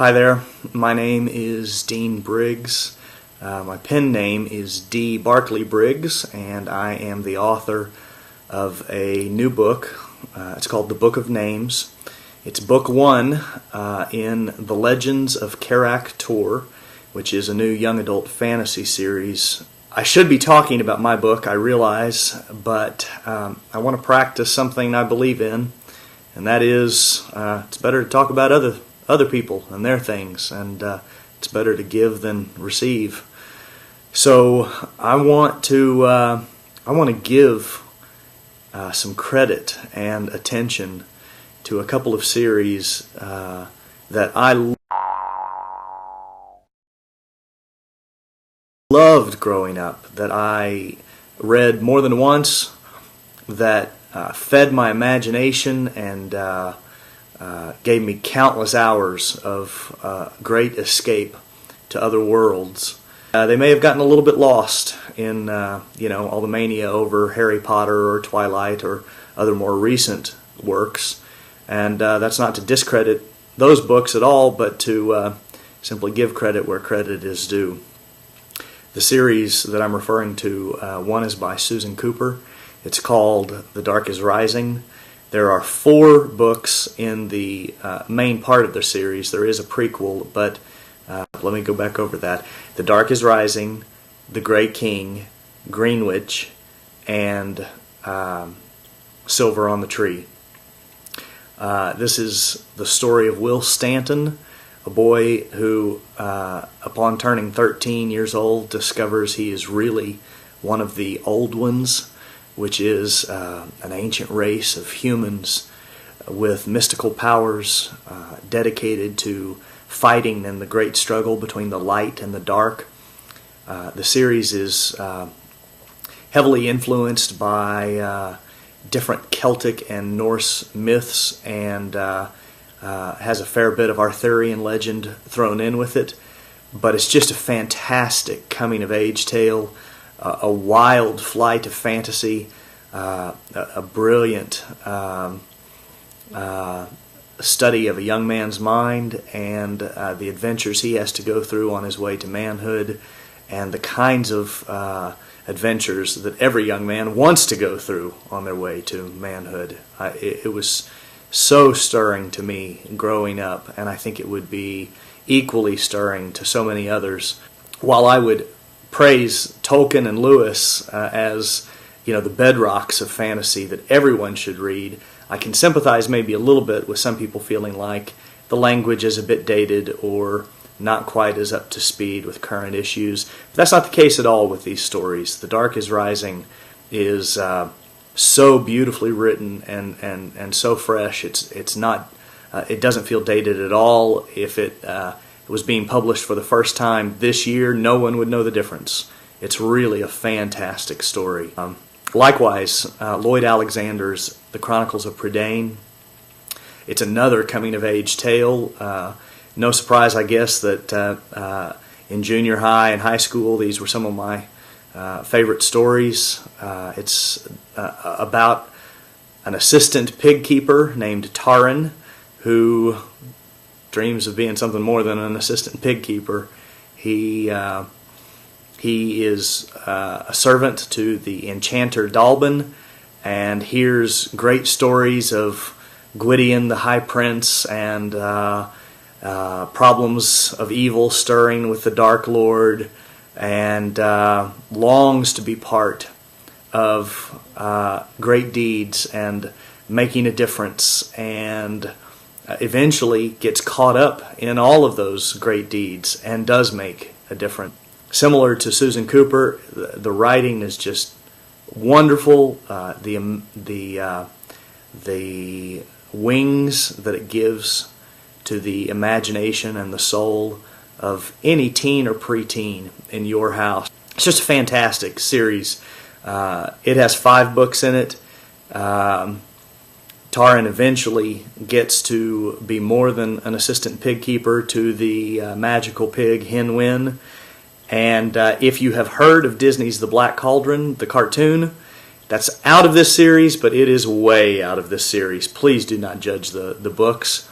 Hi there, my name is Dean Briggs. My pen name is D. Barkley Briggs, and I am the author of a new book. It's called The Book of Names. It's book one in the Legends of Karak-Tor, which is a new young adult fantasy series. I should be talking about my book, I realize, but I want to practice something I believe in, and that is it's better to talk about other people and their things, and it's better to give than receive. So I want to give some credit and attention to a couple of series that I loved growing up, that I read more than once, that fed my imagination and gave me countless hours of great escape to other worlds. They may have gotten a little bit lost in all the mania over Harry Potter or Twilight or other more recent works, and that's not to discredit those books at all, but to simply give credit where credit is due. The series that I'm referring to, one is by Susan Cooper. It's called The Dark is Rising. There are 4 books in the main part of the series. There is a prequel, but let me go back over that. The Dark is Rising, The Grey King, Greenwich, and Silver on the Tree. This is the story of Will Stanton, a boy who, upon turning 13 years old, discovers he is really one of the Old Ones, which is an ancient race of humans with mystical powers dedicated to fighting in the great struggle between the light and the dark. The series is heavily influenced by different Celtic and Norse myths, and has a fair bit of Arthurian legend thrown in with it, but it's just a fantastic coming-of-age tale, a wild flight of fantasy, a brilliant study of a young man's mind and the adventures he has to go through on his way to manhood, and the kinds of adventures that every young man wants to go through on their way to manhood. It was so stirring to me growing up, and I think it would be equally stirring to so many others. While I would praise Tolkien and Lewis as the bedrocks of fantasy that everyone should read, I can sympathize maybe a little bit with some people feeling like the language is a bit dated or not quite as up to speed with current issues. But that's not the case at all with these stories. The Dark is Rising is so beautifully written and so fresh. It's not. It doesn't feel dated at all. If it was being published for the first time this year, no one would know the difference. It's really a fantastic story. Likewise, Lloyd Alexander's The Chronicles of Prydain. It's another coming-of-age tale. No surprise, I guess, that in junior high and high school, these were some of my favorite stories. It's about an assistant pig keeper named Taran, who dreams of being something more than an assistant pig keeper. He is a servant to the enchanter Dalbin, and hears great stories of Gwydion the High Prince and problems of evil stirring with the Dark Lord, and longs to be part of great deeds and making a difference, and eventually gets caught up in all of those great deeds and does make a difference. Similar to Susan Cooper, the writing is just wonderful. The wings that it gives to the imagination and the soul of any teen or preteen in your house. It's just a fantastic series. It has 5 books in it. Taran eventually gets to be more than an assistant pig keeper to the magical pig Hin Wen. And if you have heard of Disney's The Black Cauldron, the cartoon, that's out of this series, but it is way out of this series. Please do not judge the books.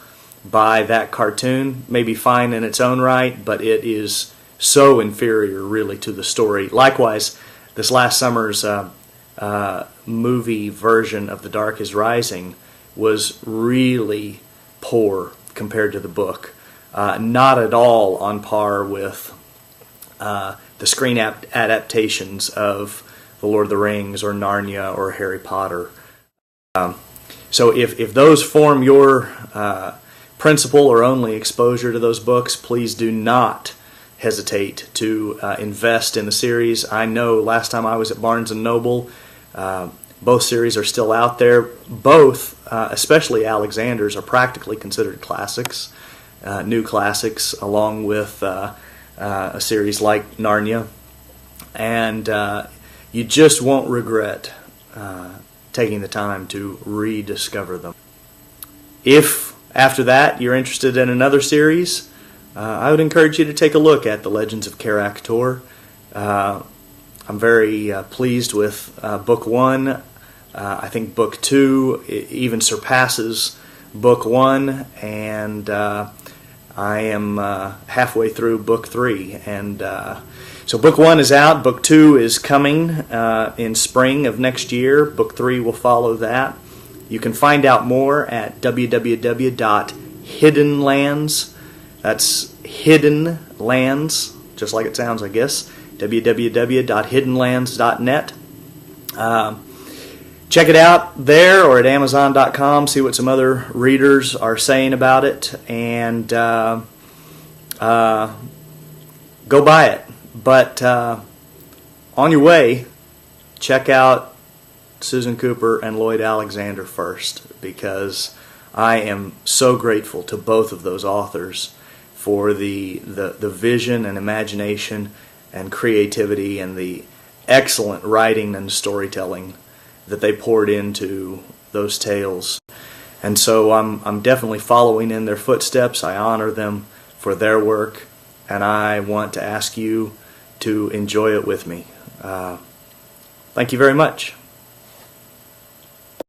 by that cartoon may be fine in its own right, but it is so inferior really to the story. Likewise, this last summer's movie version of The Dark is Rising was really poor compared to the book. Not at all on par with the screen adaptations of The Lord of the Rings or Narnia or Harry Potter. So if those form your principal or only exposure to those books, please do not hesitate to invest in the series. I know last time I was at Barnes & Noble, both series are still out there. Both, especially Alexander's, are practically considered classics, new classics, along with a series like Narnia. And you just won't regret taking the time to rediscover them. If after that you're interested in another series, I would encourage you to take a look at The Legends of Karak-Tor. I'm very pleased with Book 1. I think Book 2 even surpasses Book 1, and I am halfway through Book 3. And so Book 1 is out. Book 2 is coming in spring of next year. Book 3 will follow that. You can find out more at www.hiddenlands. That's Hidden Lands, just like it sounds, I guess. www.hiddenlands.net. Check it out there or at Amazon.com. See what some other readers are saying about it, and go buy it. But on your way, check out Susan Cooper and Lloyd Alexander first, because I am so grateful to both of those authors for the vision and imagination and creativity and the excellent writing and storytelling that they poured into those tales. And so I'm definitely following in their footsteps. I honor them for their work, and I want to ask you to enjoy it with me. Thank you very much.